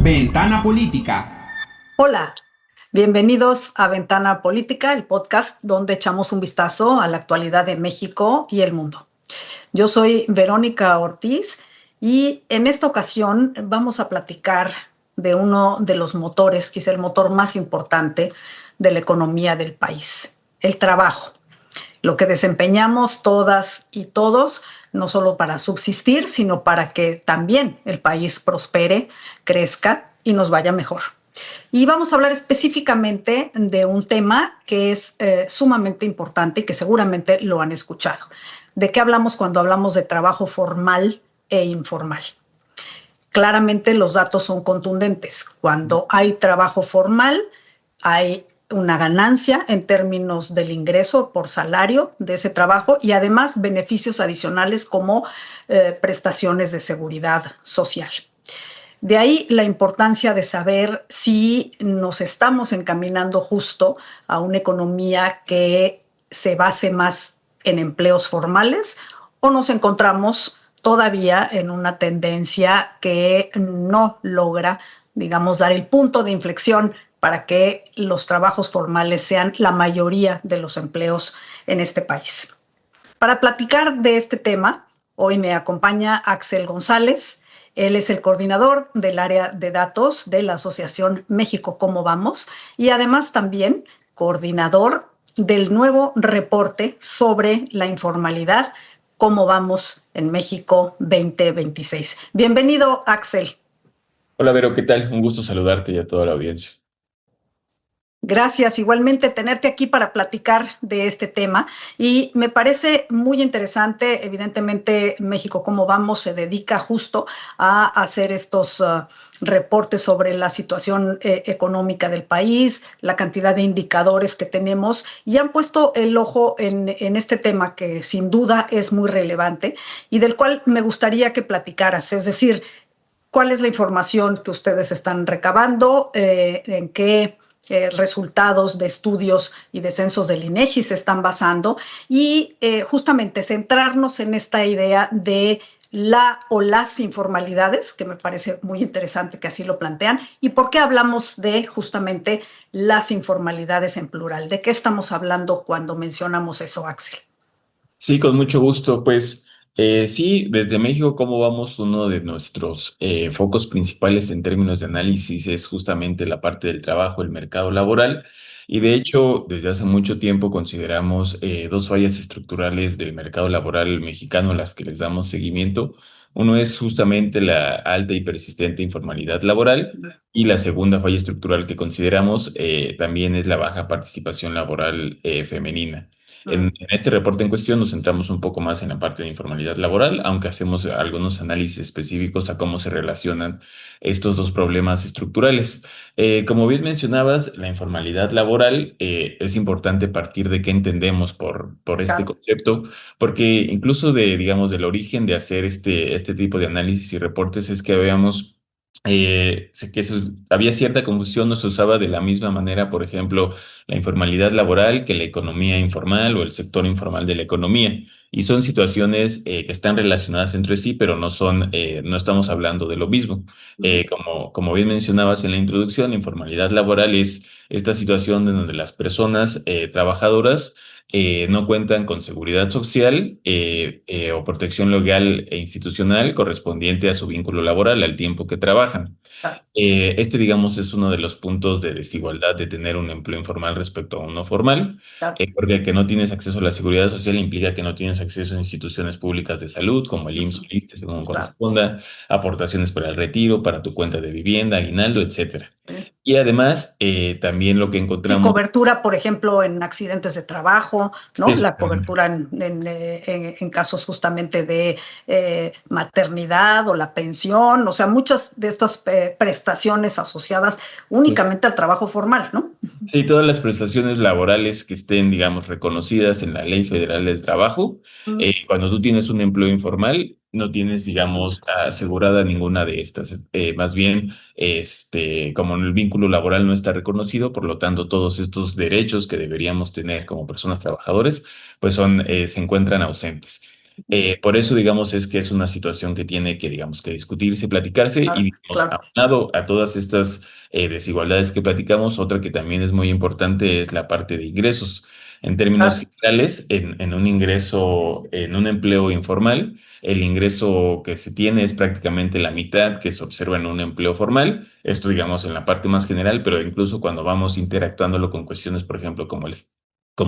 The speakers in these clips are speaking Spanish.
Ventana Política. Hola, bienvenidos a Ventana Política, el podcast donde echamos un vistazo a la actualidad de México y el mundo. Yo soy Verónica Ortiz y en esta ocasión vamos a platicar de uno de los motores, quizá el motor más importante de la economía del país, el trabajo. Lo que desempeñamos todas y todos, no solo para subsistir, sino para que también el país prospere, crezca y nos vaya mejor. Y vamos a hablar específicamente de un tema que es sumamente importante y que seguramente lo han escuchado. ¿De qué hablamos cuando hablamos de trabajo formal e informal? Claramente los datos son contundentes. Cuando hay trabajo formal, hay una ganancia en términos del ingreso por salario de ese trabajo y además beneficios adicionales como prestaciones de seguridad social. De ahí la importancia de saber si nos estamos encaminando justo a una economía que se base más en empleos formales o nos encontramos todavía en una tendencia que no logra, digamos, dar el punto de inflexión para que los trabajos formales sean la mayoría de los empleos en este país. Para platicar de este tema, hoy me acompaña Axel González. Él es el coordinador del área de datos de la Asociación México Cómo Vamos y además también coordinador del nuevo reporte sobre la informalidad, Cómo Vamos en México 2026. Bienvenido, Axel. Hola Vero, ¿qué tal? Un gusto saludarte y a toda la audiencia. Gracias, igualmente tenerte aquí para platicar de este tema y me parece muy interesante. Evidentemente México Cómo Vamos se dedica justo a hacer estos reportes sobre la situación económica del país, la cantidad de indicadores que tenemos y han puesto el ojo en este tema que sin duda es muy relevante y del cual me gustaría que platicaras, es decir, ¿cuál es la información que ustedes están recabando? ¿En qué resultados de estudios y de censos del INEGI se están basando? Y justamente centrarnos en esta idea de la o las informalidades, que me parece muy interesante que así lo plantean. ¿Y por qué hablamos de justamente las informalidades en plural? ¿De qué estamos hablando cuando mencionamos eso, Axel? Sí, con mucho gusto. Sí, desde México, ¿cómo vamos? Uno de nuestros focos principales en términos de análisis es justamente la parte del trabajo, el mercado laboral. Y de hecho, desde hace mucho tiempo consideramos dos fallas estructurales del mercado laboral mexicano a las que les damos seguimiento. Uno es justamente la alta y persistente informalidad laboral y la segunda falla estructural que consideramos también es la baja participación laboral femenina. En este reporte en cuestión nos centramos un poco más en la parte de informalidad laboral, aunque hacemos algunos análisis específicos a cómo se relacionan estos dos problemas estructurales. Como bien mencionabas, la informalidad laboral es importante partir de qué entendemos por este Claro. concepto, porque incluso digamos, del origen de hacer este tipo de análisis y reportes es que veamos había cierta confusión, no se usaba de la misma manera, por ejemplo, la informalidad laboral que la economía informal o el sector informal de la economía. Y son situaciones que están relacionadas entre sí, pero no estamos hablando de lo mismo. Como bien mencionabas en la introducción, informalidad laboral es esta situación en donde las personas trabajadoras no cuentan con seguridad social o protección legal e institucional correspondiente a su vínculo laboral, al tiempo que trabajan. Claro. Digamos, es uno de los puntos de desigualdad de tener un empleo informal respecto a uno formal, Claro. porque el que no tienes acceso a la seguridad social implica que no tienes acceso a instituciones públicas de salud, como el IMSS o el ISSSTE, según Claro. corresponda, aportaciones para el retiro, para tu cuenta de vivienda, aguinaldo, etcétera. Y además, también lo que Sí, encontramos cobertura, por ejemplo, en accidentes de trabajo, ¿no? es La cobertura en casos justamente de maternidad o la pensión, o sea, muchas de estas prestaciones asociadas únicamente al trabajo formal, ¿no? sí, todas las prestaciones laborales que estén, digamos, reconocidas en la Ley Federal del Trabajo, cuando tú tienes un empleo informal, no tienes, digamos, asegurada ninguna de estas. Más bien, como el vínculo laboral no está reconocido, por lo tanto, todos estos derechos que deberíamos tener como personas trabajadoras, pues se encuentran ausentes. Por eso, digamos, es que es una situación que tiene que, digamos, que discutirse, platicarse Claro, y, digamos, claro. aunado a todas estas desigualdades que platicamos, otra que también es muy importante es la parte de ingresos. En términos Claro. generales, en un ingreso, en un empleo informal, el ingreso que se tiene es prácticamente la mitad que se observa en un empleo formal. Esto, digamos, en la parte más general, pero incluso cuando vamos interactuándolo con cuestiones, por ejemplo, como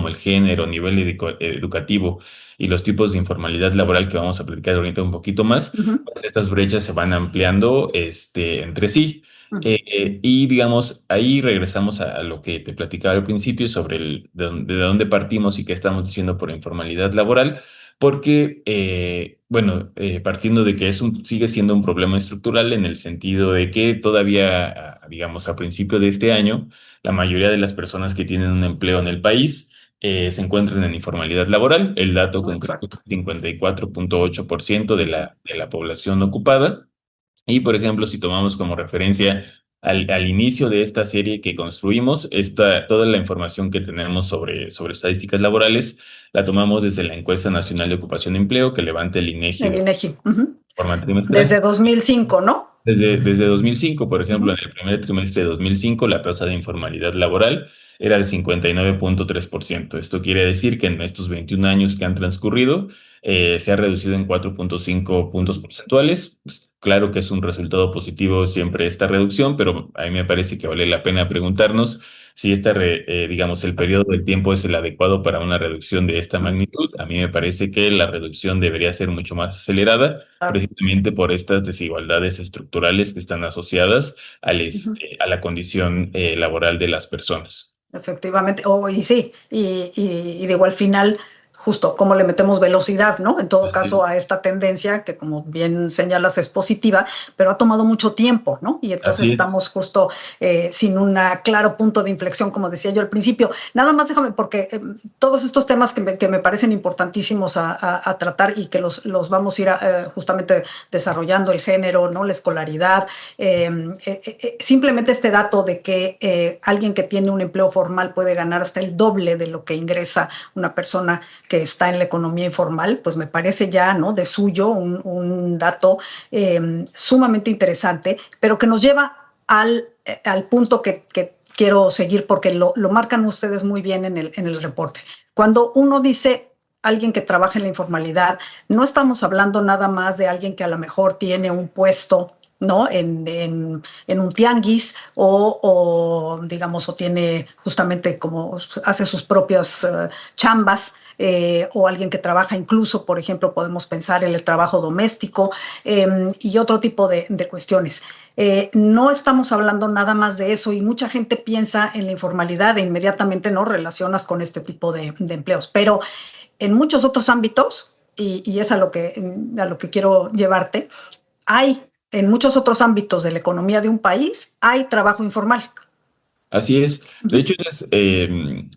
el género, nivel educativo y los tipos de informalidad laboral que vamos a platicar ahorita un poquito más, Ujú, pues estas brechas se van ampliando entre sí. ujú. Y digamos, ahí regresamos a lo que te platicaba al principio sobre de dónde partimos y qué estamos diciendo por informalidad laboral, porque, bueno, partiendo de que sigue siendo un problema estructural en el sentido de que todavía, digamos, a principio de este año, la mayoría de las personas que tienen un empleo en el país se encuentran en informalidad laboral. El dato concreto es Exacto. 54.8% de la población ocupada. Y, por ejemplo, si tomamos como referencia al inicio de esta serie que construimos, toda la información que tenemos sobre estadísticas laborales la tomamos desde la Encuesta Nacional de Ocupación y Empleo que levanta el INEGI El de INEGI. Ujú. forma Desde trimestral. 2005, ¿no? Desde 2005, por ejemplo, en Ujú. el primer trimestre de 2005, la tasa de informalidad laboral era de 59.3%. Esto quiere decir que en estos 21 años que han transcurrido, se ha reducido en 4.5 puntos porcentuales. Pues, claro que es un resultado positivo siempre esta reducción, pero a mí me parece que vale la pena preguntarnos si digamos, el periodo de tiempo es el adecuado para una reducción de esta magnitud. A mí me parece que la reducción debería ser mucho más acelerada Claro. precisamente por estas desigualdades estructurales que están asociadas Ujú. a la condición laboral de las personas. Efectivamente, y sí, y digo, al final, justo cómo le metemos velocidad, ¿no? En todo Así es. caso, a esta tendencia que, como bien señalas, es positiva, pero ha tomado mucho tiempo, ¿no? Y entonces Así es. estamos justo sin un claro punto de inflexión, como decía yo al principio. Nada más déjame, porque todos estos temas que me parecen importantísimos a tratar y que los vamos a ir justamente desarrollando, el género, ¿no? La escolaridad, simplemente este dato de que alguien que tiene un empleo formal puede ganar hasta el doble de lo que ingresa una persona que está en la economía informal, pues me parece ya, ¿no? De suyo un dato sumamente interesante, pero que nos lleva al punto que quiero seguir porque lo marcan ustedes muy bien en el reporte. Cuando uno dice alguien que trabaja en la informalidad, no estamos hablando nada más de alguien que a lo mejor tiene un puesto, ¿no? En un tianguis digamos, o tiene justamente como hace sus propias chambas. O alguien que trabaja incluso, por ejemplo, podemos pensar en el trabajo doméstico y otro tipo de cuestiones. No estamos hablando nada más de eso y mucha gente piensa en la informalidad e inmediatamente no relacionas con este tipo de empleos, pero en muchos otros ámbitos, y es a lo que quiero llevarte, hay en muchos otros ámbitos de la economía de un país, hay trabajo informal. Así es. De Ujú, hecho,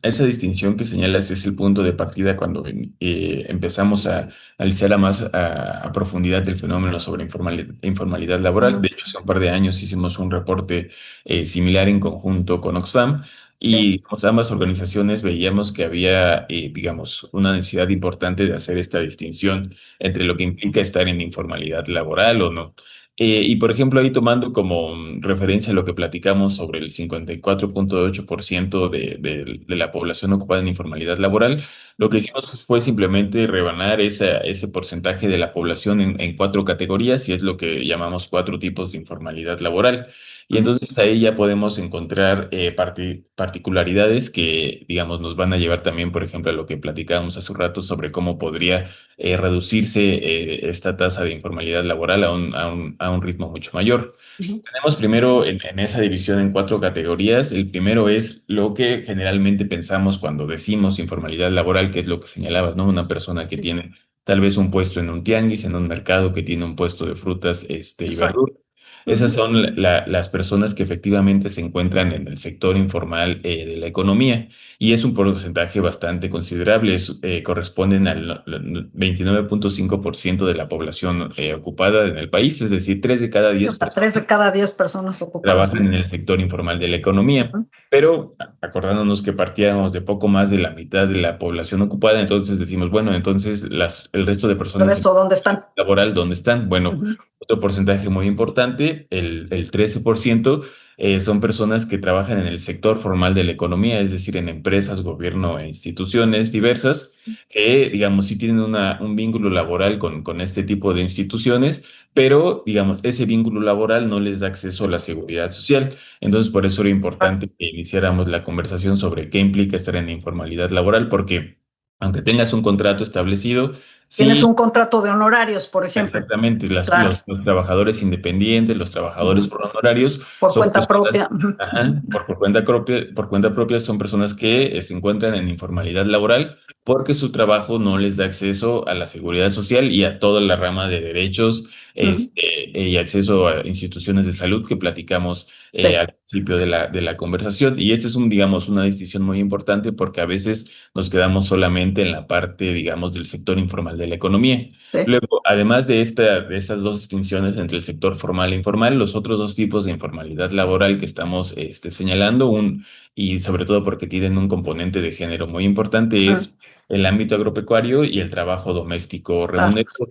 esa distinción que señalas es el punto de partida cuando empezamos a analizar a profundidad el fenómeno sobre informalidad laboral. ujú. De hecho, hace un par de años hicimos un reporte similar en conjunto con Oxfam Sí. y pues, ambas organizaciones veíamos que había, digamos, una necesidad importante de hacer esta distinción entre lo que implica estar en informalidad laboral o no. Y por ejemplo, ahí tomando como referencia lo que platicamos sobre el 54.8% de la población ocupada en informalidad laboral, lo que Ujú, hicimos fue simplemente rebanar ese porcentaje de la población en cuatro categorías y es lo que llamamos cuatro tipos de informalidad laboral. Y ujú, entonces ahí ya podemos encontrar particularidades que, digamos, nos van a llevar también, por ejemplo, a lo que platicábamos hace un rato sobre cómo podría reducirse esta tasa de informalidad laboral a un ritmo mucho mayor. ujú. Tenemos primero en esa división en cuatro categorías. El primero es lo que generalmente pensamos cuando decimos informalidad laboral, que es lo que señalabas, ¿no? Una persona que Sí, tiene tal vez un puesto en un tianguis, en un mercado, que tiene un puesto de frutas, y exacto. verduras. Esas Ujú. son las personas que efectivamente se encuentran en el sector informal de la economía y es un porcentaje bastante considerable, corresponden al 29.5% de la población ocupada en el país, es decir, 3 de cada O 10 sea, 3 de cada 10 personas ocupadas, trabajan ¿no? en el sector informal de la economía, Ujú. pero acordándonos que partíamos de poco más de la mitad de la población ocupada, entonces decimos, bueno, entonces el resto de ¿El personas en resto dónde están? laboral, ¿dónde están? Bueno, Ujú. otro porcentaje muy importante, el 13%, son personas que trabajan en el sector formal de la economía, es decir, en empresas, gobierno e instituciones diversas, que, digamos, sí tienen un vínculo laboral con este tipo de instituciones, pero, digamos, ese vínculo laboral no les da acceso a la seguridad social. Entonces, por eso era Ah, importante que iniciáramos la conversación sobre qué implica estar en la informalidad laboral, porque aunque tengas un contrato establecido, tienes sí. un contrato de honorarios, por ejemplo. Exactamente, Claro. los trabajadores independientes, los trabajadores Ujú. por honorarios, Por son cuenta personas, propia. Ujú. ajá, por cuenta propia son personas que se encuentran en informalidad laboral porque su trabajo no les da acceso a la seguridad social y a toda la rama de derechos, Ujú. y acceso a instituciones de salud que platicamos Sí, al principio de la conversación. Y esta es digamos, una distinción muy importante porque a veces nos quedamos solamente en la parte, digamos, del sector informal de la economía. sí. Luego, además de estas dos distinciones entre el sector formal e informal, los otros dos tipos de informalidad laboral que estamos señalando, y sobre todo porque tienen un componente de género muy importante, Ujú. es el ámbito agropecuario y el trabajo doméstico Ah, remunerado,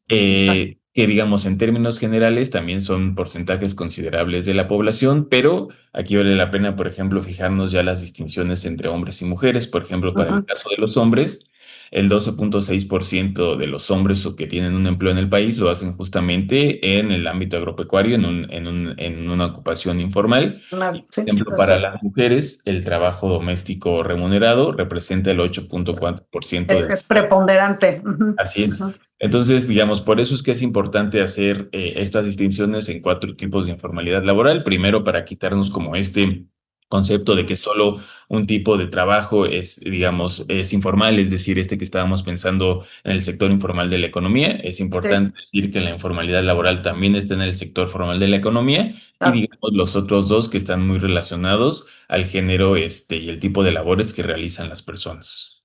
ah, que digamos en términos generales también son porcentajes considerables de la población, pero aquí vale la pena, por ejemplo, fijarnos ya las distinciones entre hombres y mujeres. Por ejemplo, para el ujú. caso de los hombres, el 12.6% de los hombres que tienen un empleo en el país lo hacen justamente en el ámbito agropecuario, en una ocupación informal. Y, por Sí, ejemplo, para las mujeres, el trabajo doméstico remunerado representa el 8.4% de es preponderante. Ujú, Así es. ujú. Entonces, digamos, por eso es que es importante hacer estas distinciones en cuatro tipos de informalidad laboral. Primero, para quitarnos como este concepto de que solo un tipo de trabajo es, digamos, es informal, es decir, este que estábamos pensando en el sector informal de la economía. Es Sí, importante decir que la informalidad laboral también está en el sector formal de la economía y, claro. digamos, los otros dos que están muy relacionados al género, y el tipo de labores que realizan las personas.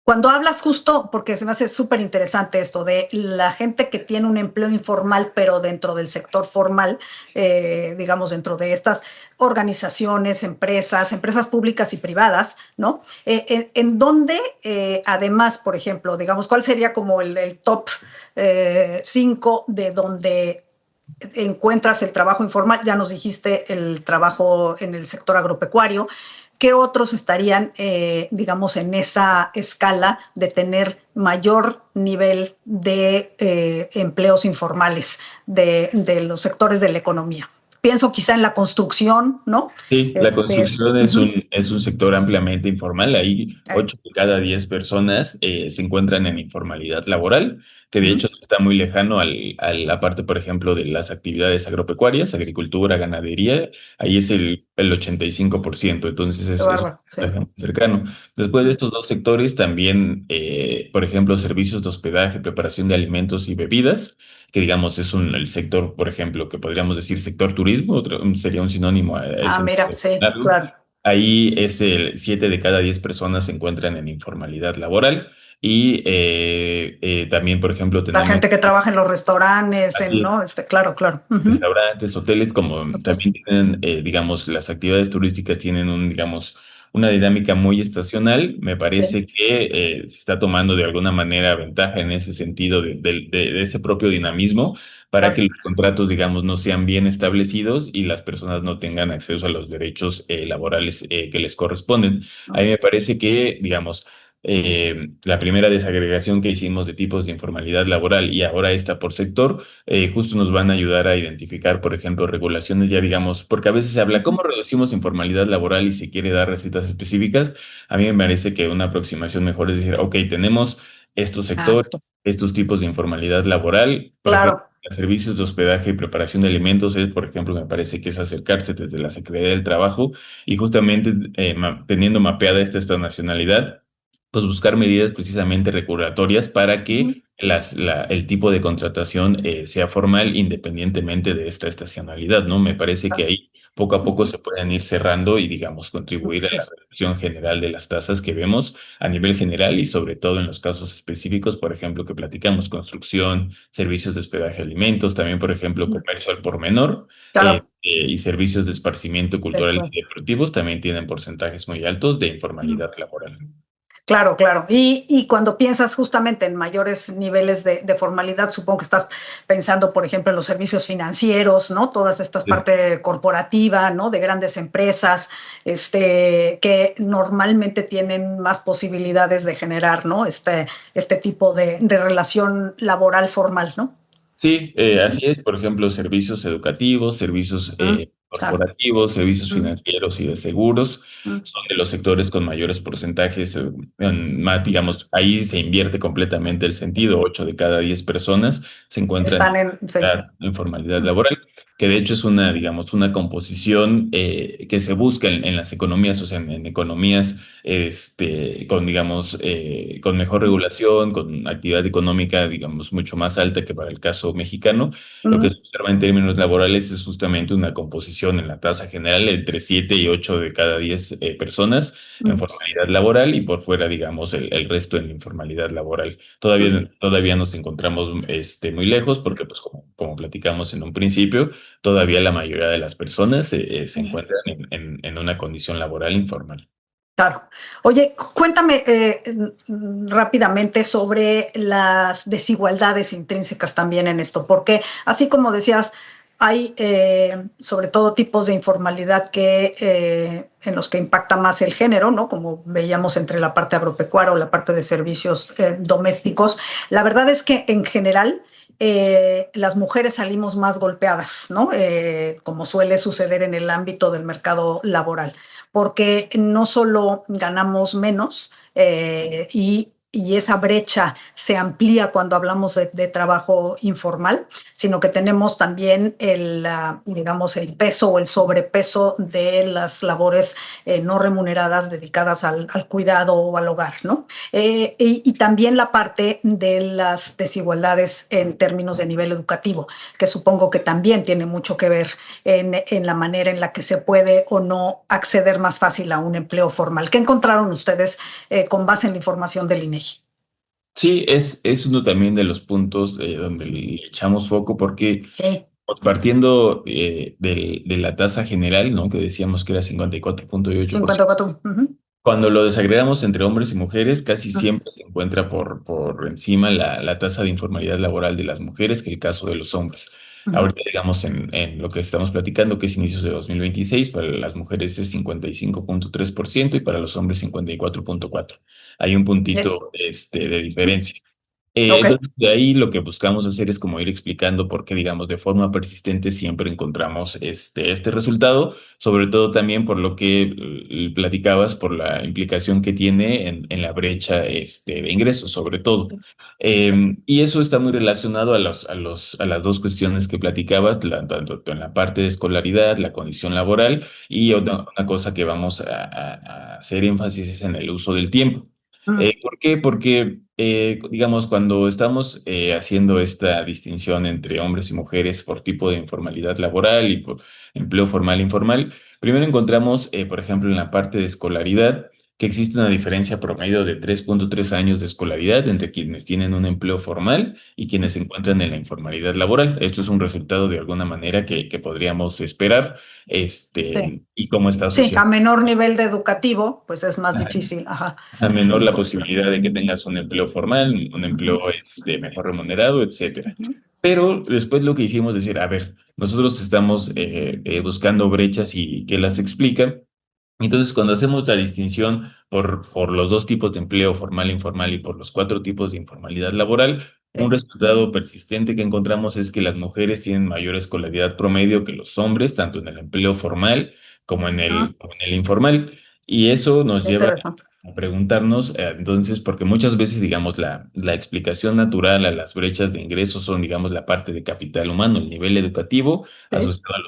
Cuando hablas justo, porque se me hace súper interesante esto de la gente que tiene un empleo informal, pero dentro del sector formal, digamos, dentro de estas organizaciones, empresas públicas y privadas, ¿no? En donde, además, por ejemplo, digamos, ¿cuál sería como el top 5 de donde encuentras el trabajo informal? Ya nos dijiste el trabajo en el sector agropecuario. ¿Qué otros estarían, digamos, en esa escala de tener mayor nivel de empleos informales de los sectores de la economía? Pienso quizá en la construcción, ¿no? Sí, la construcción Ujú, es un sector ampliamente informal. Ahí eh, 8 de cada 10 personas se encuentran en informalidad laboral, que de ujú, hecho está muy lejano a la parte, por ejemplo, de las actividades agropecuarias, agricultura, ganadería. Ahí es el 85%, entonces qué es un bárbaro, sí. porcentaje muy cercano. Después de estos dos sectores, también, por ejemplo, servicios de hospedaje, preparación de alimentos y bebidas, que digamos es el sector, por ejemplo, que podríamos decir sector turismo, sería un sinónimo a Ah, ese mira, sí, largo. claro. Ahí es el 7 de cada 10 personas se encuentran en informalidad laboral y también, por ejemplo, La tenemos, gente que trabaja en los restaurantes, así es, ¿no? Claro, claro. Ujú. restaurantes, hoteles, como Total. también tienen, digamos, las actividades turísticas tienen digamos, una dinámica muy estacional. Me Sí. parece que se está tomando de alguna manera ventaja en ese sentido de ese propio dinamismo para que Claro. los contratos, digamos, no sean bien establecidos y las personas no tengan acceso a los derechos laborales que les corresponden. A mí me parece que, digamos, la primera desagregación que hicimos de tipos de informalidad laboral y ahora esta por sector, justo nos van a ayudar a identificar, por ejemplo, regulaciones ya digamos, porque a veces se habla, Ujú. ¿cómo reducimos informalidad laboral y se quiere dar recetas específicas? A mí me parece que una aproximación mejor es decir, ok, tenemos estos Ah, sectores, estos tipos de informalidad laboral, por ejemplo, claro. servicios de hospedaje y preparación de alimentos es, por ejemplo, me parece que es acercarse desde la Secretaría del Trabajo y justamente teniendo mapeada esta nacionalidad, pues buscar medidas precisamente regulatorias para Ujú. que el tipo de contratación sea formal independientemente de esta estacionalidad, ¿no? Me parece que ahí poco a poco se pueden ir cerrando y, digamos, contribuir a la Es- reducción general de las tasas que vemos a nivel general y sobre todo en los casos específicos, por ejemplo, que platicamos, construcción, servicios de hospedaje, alimentos, también, por ejemplo, comercio al por menor. Claro. Y servicios de esparcimiento culturales y deportivos también tienen porcentajes muy altos de informalidad laboral. Claro, claro. Y cuando piensas justamente en mayores niveles de formalidad, supongo que estás pensando, por ejemplo, en los servicios financieros, ¿no? Todas estas Sí. partes corporativa, ¿no? De grandes empresas, que normalmente tienen más posibilidades de generar, ¿no? Este tipo de relación laboral formal, ¿no? Sí, así es. Por ejemplo, servicios educativos, servicios Mm, claro. corporativos, servicios Mm, financieros y de seguros mm. son de los sectores con mayores porcentajes, más, digamos, ahí se invierte completamente el sentido. 8 de cada 10 personas se encuentran Están en, sí. en formalidad Mm, laboral, que de hecho es una, digamos, una composición que se busca en las economías, o sea, en economías con, digamos, con mejor mm, regulación, con actividad económica, digamos, mucho más alta que para el caso mexicano. Lo que mm, se observa en términos laborales es justamente una composición en la tasa general entre 7 y 8 de cada 10 personas en mm, formalidad laboral y por fuera, digamos, el resto en informalidad laboral. mm, Todavía nos encontramos muy lejos porque, pues, como platicamos en un principio, todavía la mayoría de las personas se mm. encuentran en una condición laboral informal. Claro. Oye, cuéntame rápidamente sobre las desigualdades intrínsecas también en esto, porque así como decías, hay sobre todo tipos de informalidad en los que impacta más el género, ¿no? Como veíamos entre la parte agropecuaria o la parte de servicios domésticos. La verdad es que en general las mujeres salimos más golpeadas, ¿no? Como suele suceder en el ámbito del mercado laboral porque no solo ganamos menos y esa brecha se amplía cuando hablamos de trabajo informal, sino que tenemos también digamos, el peso o el sobrepeso de las labores no remuneradas dedicadas al cuidado o al hogar, ¿no? Y también la parte de las desigualdades en términos de nivel educativo, que supongo que también tiene mucho que ver en la manera en la que se puede o no acceder más fácil a un empleo formal. ¿Qué encontraron ustedes con base en la información del INEGI? Sí, es uno también de los puntos donde le echamos foco porque Sí, pues, partiendo de la tasa general, ¿no? Que decíamos que era 54,8%. 54. Ujú, Cuando lo desagregamos entre hombres y mujeres, casi ujú, siempre se encuentra por encima la tasa de informalidad laboral de las mujeres que el caso de los hombres. ujú. Ahorita, digamos, en lo que estamos platicando, que es inicios de 2026, para las mujeres es 55,3% y para los hombres 54,4%. Hay un puntito de diferencia. Ok. Entonces, de ahí lo que buscamos hacer es como ir explicando por qué, digamos, de forma persistente siempre encontramos este resultado, sobre todo también por lo que platicabas, por la implicación que tiene en la brecha de ingresos, sobre todo. Y eso está muy relacionado a las dos cuestiones que platicabas, tanto en la parte de escolaridad, la condición laboral, y una cosa que vamos a hacer énfasis es en el uso del tiempo. Mm, ¿Por qué? Porque, digamos, cuando estamos haciendo esta distinción entre hombres y mujeres por tipo de informalidad laboral y por empleo formal e informal, primero encontramos, por ejemplo, en la parte de escolaridad, que existe una diferencia promedio de 3,3 años de escolaridad entre quienes tienen un empleo formal y quienes se encuentran en la informalidad laboral. Esto es un resultado de alguna manera que podríamos esperar, sí. y cómo está Sí, a asociado menor nivel de educativo, pues es más difícil. Ajá. a menor la posibilidad de que tengas un empleo formal, un Ujú, empleo mejor remunerado, etcétera. ujú. Pero después lo que hicimos es decir, a ver, nosotros estamos buscando brechas y qué las explican. Entonces, cuando hacemos la distinción por los dos tipos de empleo, formal e informal, y por los 4 tipos de informalidad laboral, un Sí. resultado persistente que encontramos es que las mujeres tienen mayor escolaridad promedio que los hombres, tanto en el empleo formal como en Ah, como en el informal. Y eso nos qué lleva interesante. a preguntarnos, entonces, porque muchas veces, digamos, la explicación natural a las brechas de ingresos son, digamos, la parte de capital humano, el nivel educativo Sí. asociado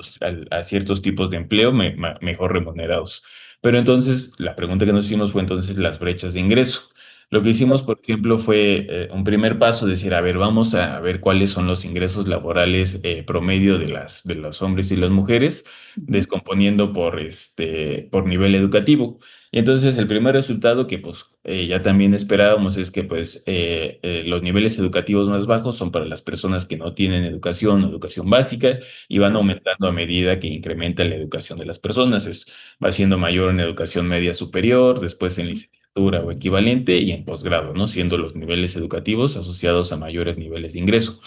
a ciertos tipos de empleo mejor remunerados. Pero entonces, la pregunta que nos hicimos fue entonces las brechas de ingreso. Lo que hicimos, por ejemplo, fue un primer paso, decir, a ver, vamos a ver cuáles son los ingresos laborales promedio de los hombres y las mujeres, Ujú. descomponiendo por nivel educativo. Y entonces el primer resultado que pues ya también esperábamos es que pues los niveles educativos más bajos son para las personas que no tienen educación o educación básica y van Ah, aumentando a medida que incrementa la educación de las personas. Va siendo mayor en educación media superior, después en ujú. licenciatura o equivalente y en posgrado, ¿no? Siendo los niveles educativos asociados a mayores niveles de ingreso.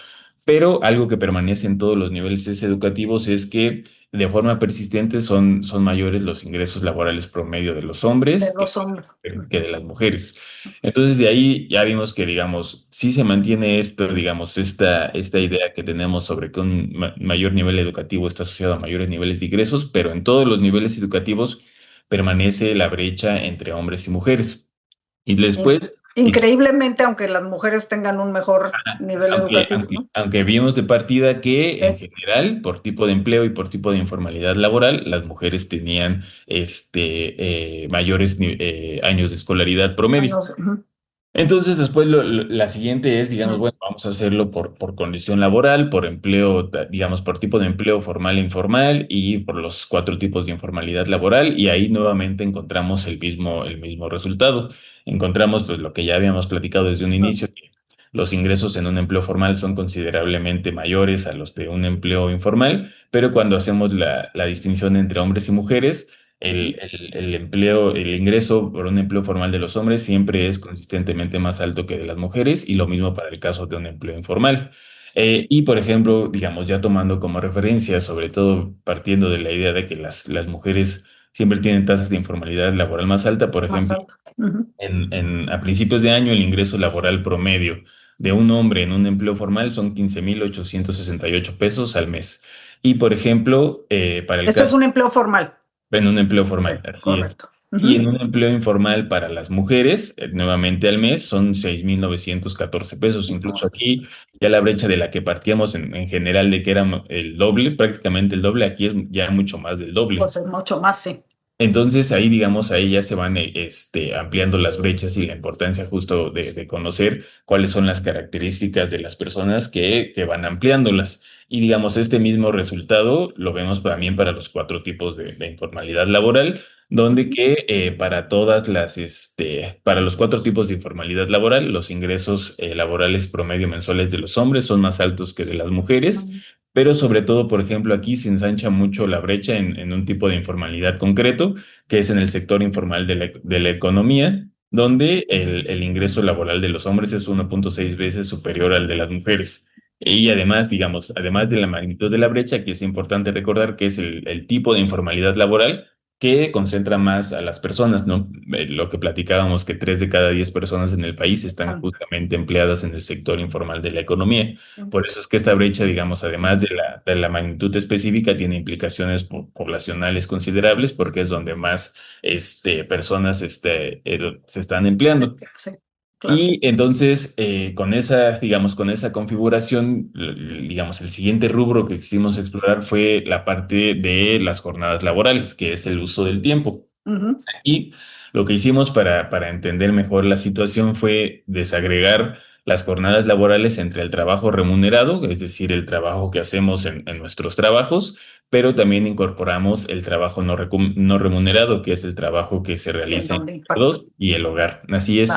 Pero algo que permanece en todos los niveles educativos es que de forma persistente son mayores los ingresos laborales promedio de los De hombres los hombres. que de las mujeres. Entonces, de ahí ya vimos que, digamos, sí se mantiene esto, digamos, esta idea que tenemos sobre que un mayor nivel educativo está asociado a mayores niveles de ingresos, pero en todos los niveles educativos permanece la brecha entre hombres y mujeres. Y In- después, Increíblemente, aunque las mujeres tengan un mejor nivel aunque, educativo, aunque, ¿no? aunque vimos de partida que en Sí. general, por tipo de empleo y por tipo de informalidad laboral, las mujeres tenían mayores años de escolaridad Ah, promedio. no sé. Ujú, Entonces, después la siguiente es, digamos, ujú, bueno, vamos a hacerlo por condición laboral, por empleo, digamos, por tipo de empleo formal e informal y por los cuatro tipos de informalidad laboral. Y ahí nuevamente encontramos el mismo resultado. Encontramos, pues, lo que ya habíamos platicado desde un ujú, inicio, que los ingresos en un empleo formal son considerablemente mayores a los de un empleo informal, pero cuando hacemos la distinción entre hombres y mujeres, ujú. el ingreso por un empleo formal de los hombres siempre es consistentemente más alto que de las mujeres y lo mismo para el caso de un empleo informal. Y por ejemplo, digamos, ya tomando como referencia, sobre todo partiendo de la idea de que las mujeres siempre tienen tasas de informalidad laboral más alta, por Más ejemplo, alto. Ujú. a principios de año el ingreso laboral promedio de un hombre en un empleo formal son 15,868 pesos al mes. Y por ejemplo, para el Esto es caso un empleo formal. en un empleo Sí, formal, así es. correcto. Y en Ujú. un empleo informal para las mujeres, nuevamente al mes, son 6,914 pesos. Incluso Ok. aquí ya la brecha de la que partíamos en general de que era el doble, prácticamente el doble, aquí es ya mucho más del doble. Pues es mucho más, sí. Entonces ahí, digamos, ahí ya se van ampliando las brechas y la importancia justo de conocer cuáles son las características de las personas que van ampliándolas. Y digamos, este mismo resultado lo vemos también para los cuatro tipos de informalidad laboral, donde Ujú. que para los cuatro tipos de informalidad laboral, los ingresos laborales promedio mensuales de los hombres son más altos que de las mujeres. Ujú. Pero sobre todo, por ejemplo, aquí se ensancha mucho la brecha en un tipo de informalidad concreto, que es en el sector informal de la economía, donde el ingreso laboral de los hombres es 1,6 veces superior al de las mujeres. Y además, digamos, además de la magnitud de la brecha, que es importante recordar que es el tipo de informalidad laboral que concentra más a las personas, ¿no? Lo que platicábamos, que 3 de cada 10 personas en el país están Están. justamente empleadas en el sector informal de la economía. Ujú. Por eso es que esta brecha, digamos, además de la magnitud específica, tiene implicaciones poblacionales considerables porque es donde más personas se están empleando. Sí, claro. Y entonces, con esa configuración, digamos, el siguiente rubro que quisimos explorar fue la parte de las jornadas laborales, que es el uso del tiempo. Ujú. Y lo que hicimos para entender mejor la situación fue desagregar las jornadas laborales entre el trabajo remunerado, es decir, el trabajo que hacemos en nuestros trabajos, pero también incorporamos el trabajo no remunerado, que es el trabajo que se En realiza en donde impacta. cuidados y el hogar. Así es.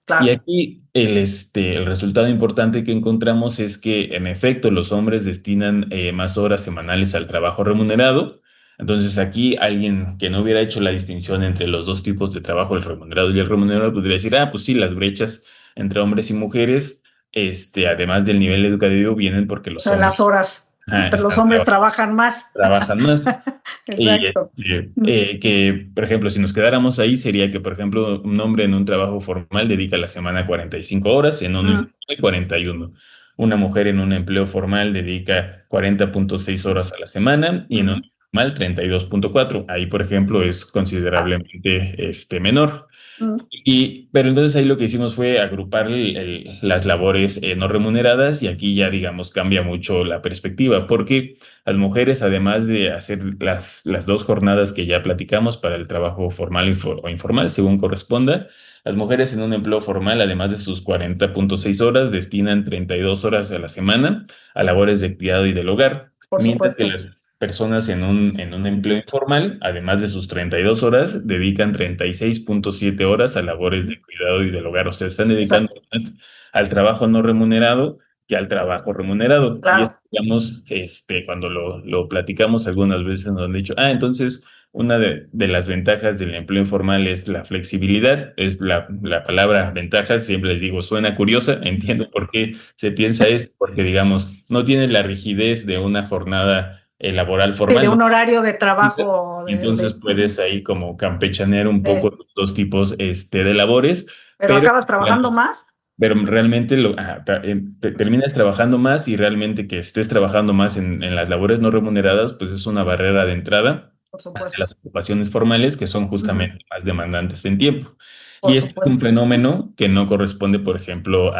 Claro, Y claro. aquí el resultado importante que encontramos es que, en efecto, los hombres destinan más horas semanales al trabajo remunerado. Entonces, aquí alguien que no hubiera hecho la distinción entre los dos tipos de trabajo, el remunerado y el remunerado, podría decir, ah, pues sí, las brechas entre hombres y mujeres, además del nivel educativo, vienen porque O los sea, las hombres horas. Entre los están hombres trabajan más. trabajan más. Y Exacto. Mm. que, por ejemplo, si nos quedáramos ahí, sería que, por ejemplo, un hombre en un trabajo formal dedica a la semana 45 horas, en un Mm. informal 41. Una mujer en un empleo formal dedica 40,6 horas a la semana y en un Ujú. formal 32.4. Ahí, por ejemplo, es Ah, considerablemente menor. mm, Pero entonces ahí lo que hicimos fue agrupar las labores no remuneradas y aquí ya, digamos, cambia mucho la perspectiva, porque las mujeres, además de hacer las dos jornadas que ya platicamos para el trabajo formal o informal, según corresponda, las mujeres en un empleo formal, además de sus 40.6 horas, destinan 32 horas a la semana a labores de cuidado y del hogar, por mientras que supuesto. las personas en un empleo informal, además de sus 32 horas, dedican 36.7 horas a labores de cuidado y del hogar. O sea, están dedicando Exacto. más al trabajo no remunerado que al trabajo remunerado. Y esto, Claro. digamos, cuando lo platicamos algunas veces nos han dicho, entonces una de las ventajas del empleo informal es la flexibilidad. Es la palabra ventaja, siempre les digo, suena curiosa, entiendo por qué se piensa esto, porque digamos, no tiene la rigidez de una jornada laboral Sí, de formal, ¿no? un horario de trabajo, Y entonces puedes ahí como campechanear un poco eh, los dos tipos de labores, pero pero, acabas trabajando más, pero realmente terminas trabajando más y realmente que estés trabajando más en las labores no remuneradas, pues es una barrera de entrada por a supuesto. las ocupaciones formales que son Ujú, justamente más demandantes en tiempo. por Y este es un supuesto. fenómeno que no corresponde, por ejemplo,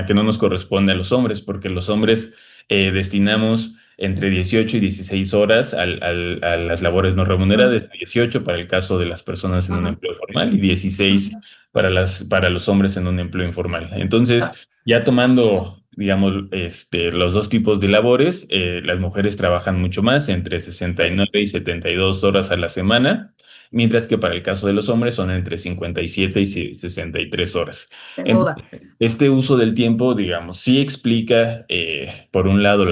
que no nos corresponde a los hombres, porque los hombres destinamos entre 18 y 16 horas a las labores no Mm, remuneradas, 18 para el caso de las personas en un ujú, empleo formal y 16 ujú. para los hombres en un empleo informal. Entonces, Ah, ya tomando, digamos, los dos tipos de labores, las mujeres trabajan mucho más, entre sí, 69 y 72 horas a la semana, mientras que para el caso de los hombres son entre 57 y 63 horas. sin duda. Entonces, este uso del tiempo, digamos, sí explica, por un lado,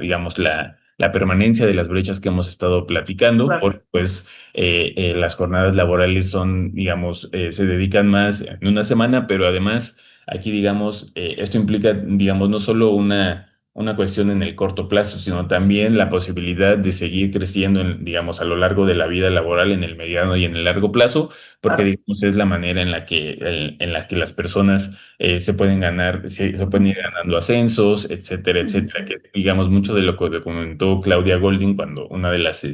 digamos, la permanencia de las brechas que hemos estado platicando, Claro. porque pues las jornadas laborales son, digamos, se dedican más en una semana, pero además aquí, digamos, esto implica, digamos, no solo una cuestión en el corto plazo, sino también la posibilidad de seguir creciendo, digamos, a lo largo de la vida laboral en el mediano y en el largo plazo, porque, Claro. digamos, es la manera en la que las personas se pueden ganar, se pueden ir ganando ascensos, etcétera, etcétera, Ujú. que digamos mucho de lo que comentó Claudia Golding cuando una de las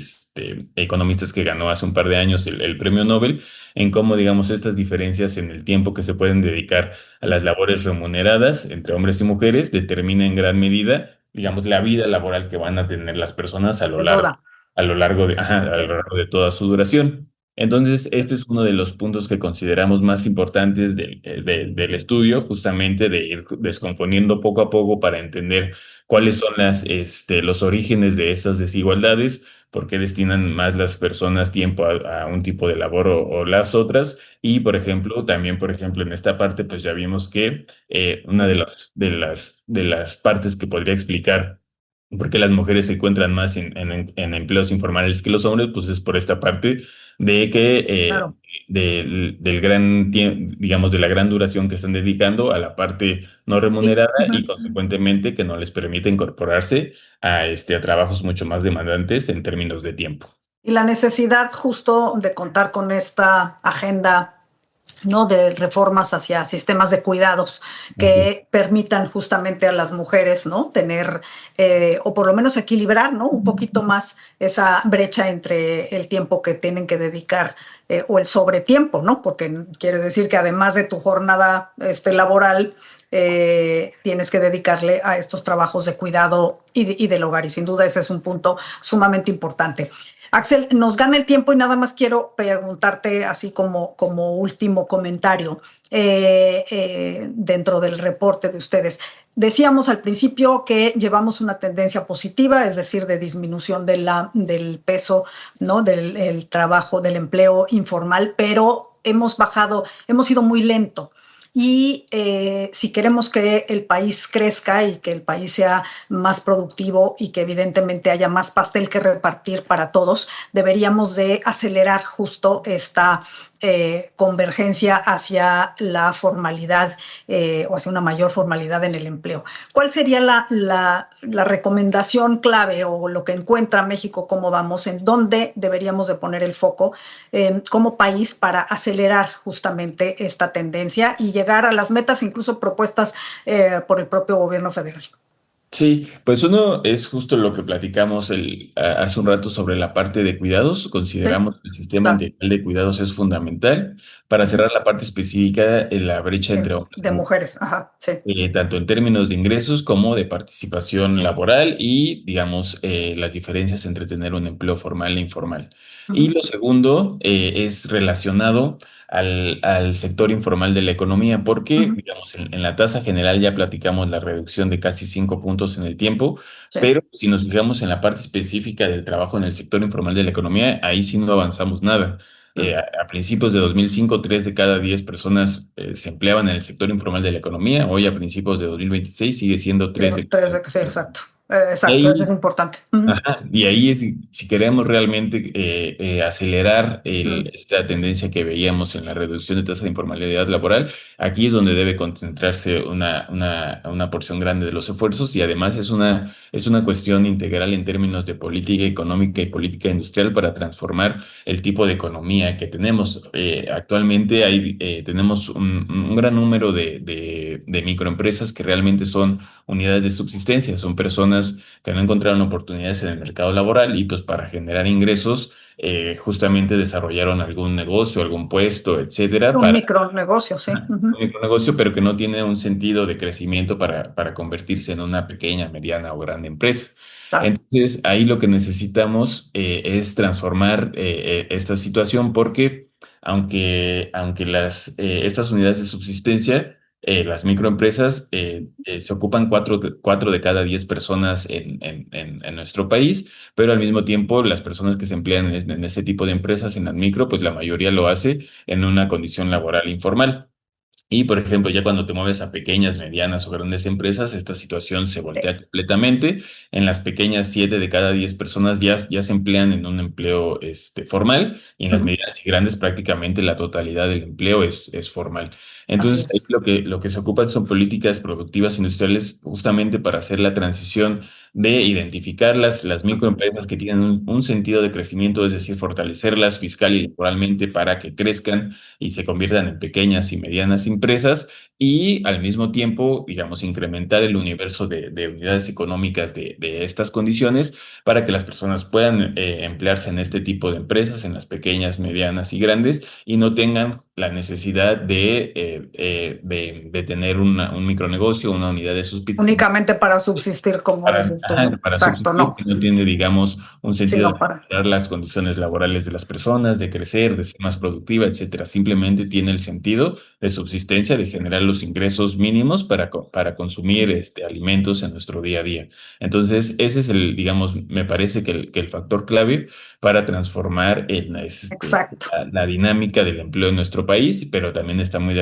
economistas que ganó hace un par de años el premio Nobel, en cómo, digamos, estas diferencias en el tiempo que se pueden dedicar a las labores remuneradas entre hombres y mujeres determina en gran medida, digamos, la vida laboral que van a tener las personas a lo Sin largo, duda. a lo Sí. largo de toda su duración. Entonces, este es uno de los puntos que consideramos más importantes del estudio, justamente de ir descomponiendo poco a poco para entender cuáles son los orígenes de estas desigualdades, por qué destinan más las personas tiempo a un tipo de labor o las otras. Y, por ejemplo, también, por ejemplo, en esta parte, pues ya vimos que una de las partes que podría explicar por qué las mujeres se encuentran más en empleos informales que los hombres, pues es por esta parte de que Claro. del gran tiempo, digamos, de la gran duración que están dedicando a la parte no Y, remunerada y ujú. consecuentemente que no les permite incorporarse a trabajos mucho más demandantes en términos de tiempo. Y la necesidad justo de contar con esta agenda, ¿no? De reformas hacia sistemas de cuidados Así es. que permitan justamente a las mujeres, ¿no? Tener, o por lo menos equilibrar, ¿no? Un poquito más esa brecha entre el tiempo que tienen que dedicar o el sobretiempo, ¿no? Porque quiere decir que además de tu jornada laboral, tienes que dedicarle a estos trabajos de cuidado y del hogar. Y sin duda ese es un punto sumamente importante. Axel, nos gana el tiempo y nada más quiero preguntarte, así como último comentario, dentro del reporte de ustedes. Decíamos al principio que llevamos una tendencia positiva, es decir, de disminución del peso, ¿no? Del el trabajo, del empleo informal, pero hemos bajado, hemos ido muy lento. Y si queremos que el país crezca y que el país sea más productivo y que evidentemente haya más pastel que repartir para todos, deberíamos de acelerar justo esta convergencia hacia la formalidad o hacia una mayor formalidad en el empleo. ¿Cuál sería la recomendación clave o lo que encuentra México, cómo vamos, en dónde deberíamos de poner el foco como país para acelerar justamente esta tendencia y llegar a las metas, incluso propuestas por el propio gobierno federal? Sí, pues uno es justo lo que platicamos hace un rato sobre la parte de cuidados. Sí, Consideramos que el sistema claro. integral de cuidados es fundamental para Ujú. cerrar la parte específica en la brecha entre hombres De y mujeres, mujeres, ajá, sí. tanto en términos de ingresos como de participación laboral y, digamos, las diferencias entre tener un empleo formal e informal. Y Ujú, lo segundo es relacionado al sector informal de la economía, porque, ujú, digamos, en la tasa general ya platicamos la reducción de casi 5 puntos en el tiempo, sí. pero si nos fijamos en la parte específica del trabajo en el sector informal de la economía, ahí sí no avanzamos nada. Mm. A principios de 2005, 3 de cada 10 personas se empleaban en el sector informal de la economía. Hoy, a principios de 2026, sigue siendo Sí, 3 de cada tres 10 de que sí, personas. exacto. Y Exacto, eso es ahí importante. Ujú, Ajá, y ahí si queremos realmente acelerar mm. esta tendencia que veíamos en la reducción de tasa de informalidad laboral, aquí es donde debe concentrarse una porción grande de los esfuerzos y además es una cuestión integral en términos de política económica y política industrial para transformar el tipo de economía que tenemos. Actualmente tenemos un gran número de microempresas que realmente son unidades de subsistencia, son personas que no encontraron oportunidades en el mercado laboral y pues para generar ingresos justamente desarrollaron algún negocio, algún puesto, etcétera, Un para micronegocio, sí. un Ujú, micronegocio, pero que no tiene un sentido de crecimiento para convertirse en una pequeña, mediana o grande empresa. claro. Entonces, ahí lo que necesitamos es transformar esta situación porque aunque estas unidades de subsistencia, las microempresas, se ocupan 4 de cada 10 personas en nuestro país, pero al mismo tiempo las personas que se emplean en ese tipo de empresas, en las micro, pues la mayoría lo hace en una condición laboral informal. Y, por ejemplo, ya cuando te mueves a pequeñas, medianas o grandes empresas, esta situación se Eh, voltea completamente. En las pequeñas, 7 de cada 10 personas ya se emplean en un empleo formal y en las ujú, medianas y grandes prácticamente la totalidad del empleo es formal. así Entonces, ahí es. lo que se ocupan son políticas productivas industriales justamente para hacer la transición de identificar las Ujú. microempresas que tienen un sentido de crecimiento, es decir, fortalecerlas fiscal y laboralmente para que crezcan y se conviertan en pequeñas y medianas empresas y al mismo tiempo, digamos, incrementar el universo de unidades económicas de estas condiciones para que las personas puedan emplearse en este tipo de empresas, en las pequeñas, medianas y grandes, y no tengan la necesidad de tener un micronegocio, una unidad de Únicamente para subsistir, como dices tú, ¿no? para Exacto, subsistir, no, que no tiene, digamos, un sentido sino de para. mejorar las condiciones laborales de las personas, de crecer, de ser más productiva, etcétera. Simplemente tiene el sentido de subsistencia, de generar los ingresos mínimos para consumir alimentos en nuestro día a día. Entonces, ese es digamos, me parece que el factor clave para transformar Exacto. la dinámica del empleo en nuestro país, pero también está muy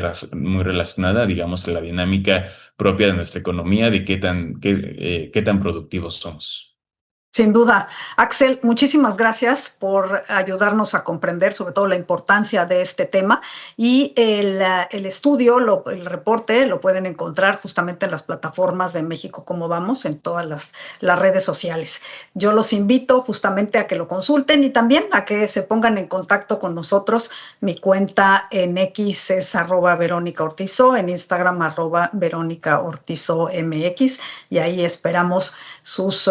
relacionada, digamos, a la dinámica propia de nuestra economía, de qué tan productivos somos. Sin duda. Axel, muchísimas gracias por ayudarnos a comprender sobre todo la importancia de este tema y el estudio, el reporte, lo pueden encontrar justamente en las plataformas de México Cómo Vamos, en todas las redes sociales. Yo los invito justamente a que lo consulten y también a que se pongan en contacto con nosotros. Mi cuenta en X es @Verónica Ortizo, en Instagram @Verónica Ortizo MX y ahí esperamos sus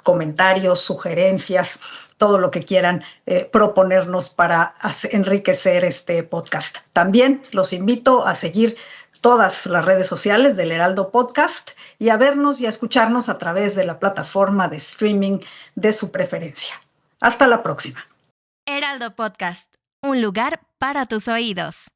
comentarios, sugerencias, todo lo que quieran proponernos para enriquecer este podcast. También los invito a seguir todas las redes sociales del Heraldo Podcast y a vernos y a escucharnos a través de la plataforma de streaming de su preferencia. Hasta la próxima. Heraldo Podcast, un lugar para tus oídos.